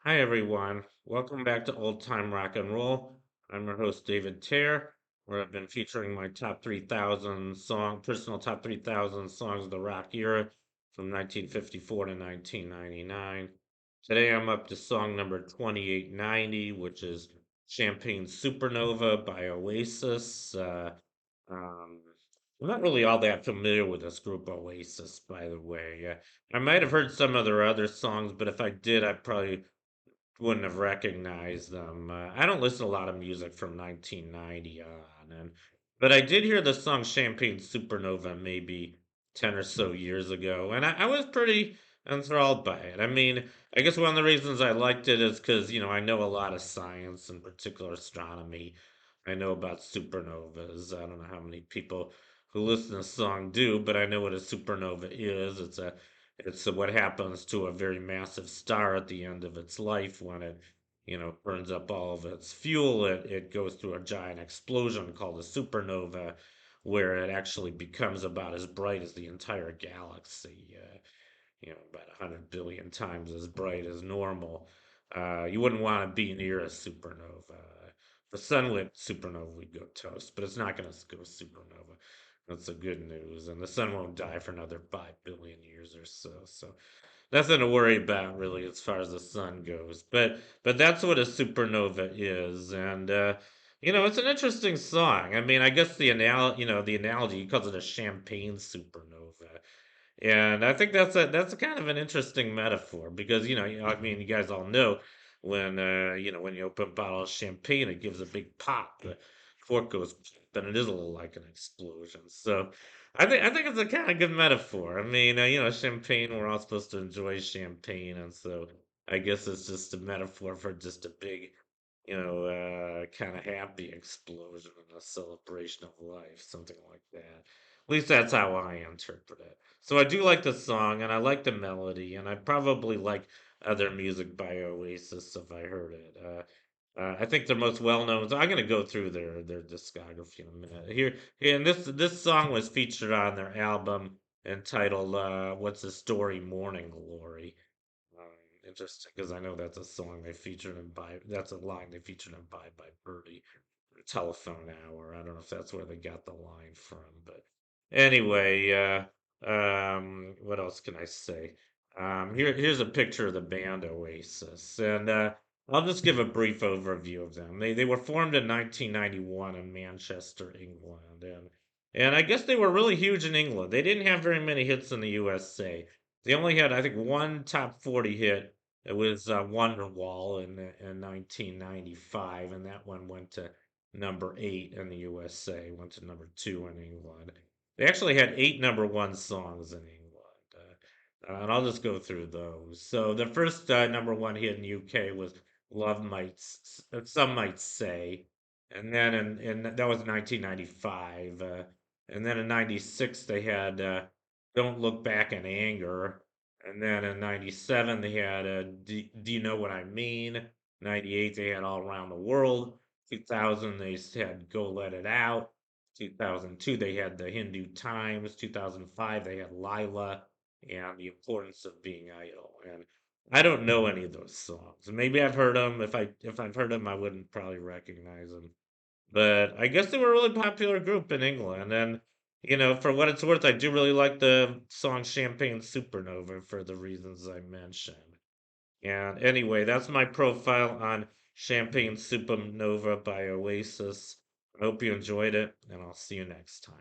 Hi everyone, welcome back to Old Time Rock and Roll. I'm your host David Tear, where I've been featuring my top 3,000 personal top 3,000 songs of the rock era from 1954 to 1999. Today I'm up to song number 2890, which is Champagne Supernova by Oasis. Um, I'm not really all that familiar with this group Oasis, by the way. I might have heard some of their other songs, but if I did, I probably wouldn't have recognized them. I don't listen to a lot of music from 1990 on, but I did hear the song "Champagne Supernova" maybe 10 or so years ago, and I was pretty enthralled by it. I mean, I guess one of the reasons I liked it is because I know a lot of science, in particular astronomy. I know about supernovas. I don't know how many people who listen to the song do, but I know what a supernova is. It's what happens to a very massive star at the end of its life when it burns up all of its fuel. It goes through a giant explosion called a supernova, where it actually becomes about as bright as the entire galaxy. About 100 billion times as bright as normal. You wouldn't want to be near a supernova. If a sunlit supernova, we'd go toast, but it's not going to go supernova. That's the good news. And the sun won't die for another 5 billion years or so. So nothing to worry about really as far as the sun goes. But that's what a supernova is. And it's an interesting song. I mean, I guess the analogy he calls it a champagne supernova. And I think that's a kind of an interesting metaphor because I mean you guys all know when you open a bottle of champagne it gives a big pop. The cork goes pop, and it is a little like an explosion. So I think it's a kind of good metaphor. I mean, champagne, we're all supposed to enjoy champagne, and so I guess it's just a metaphor for just a big, kind of happy explosion and a celebration of life, something like that. At least that's how I interpret it. So I do like the song and I like the melody, and I probably like other music by Oasis if I heard it. I think their most well known. So I'm gonna go through their discography in a minute. Here, and this song was featured on their album entitled "What's the Story, Morning Glory." Um, Interesting, because I know that's a song they featured in by. That's a line they featured in by Birdie, Telephone Hour. I don't know if that's where they got the line from, but anyway, what else can I say? Here's a picture of the band Oasis, and I'll just give a brief overview of them. They were formed in 1991 in Manchester, England, and I guess they were really huge in England. They didn't have very many hits in the USA. They only had, I think, one top 40 hit. It was Wonderwall in 1995, and that one went to number 8 in the USA, went to number 2 in England. They actually had 8 number 1 songs in England. And I'll just go through those. So the first number 1 hit in UK was Some Might Say. And then that was 1995. And then in 96 they had Don't Look Back in Anger. And then in 97 they had Do You Know What I Mean? 98 they had All Around the World. 2000 they had Go Let It Out. 2002 they had The Hindu Times. 2005 they had Lila and The Importance of Being Idle. And I don't know any of those songs. Maybe I've heard them. If I've heard them, I wouldn't probably recognize them. But I guess they were a really popular group in England. And for what it's worth, I do really like the song Champagne Supernova for the reasons I mentioned. And anyway, that's my profile on Champagne Supernova by Oasis. I hope you enjoyed it, and I'll see you next time.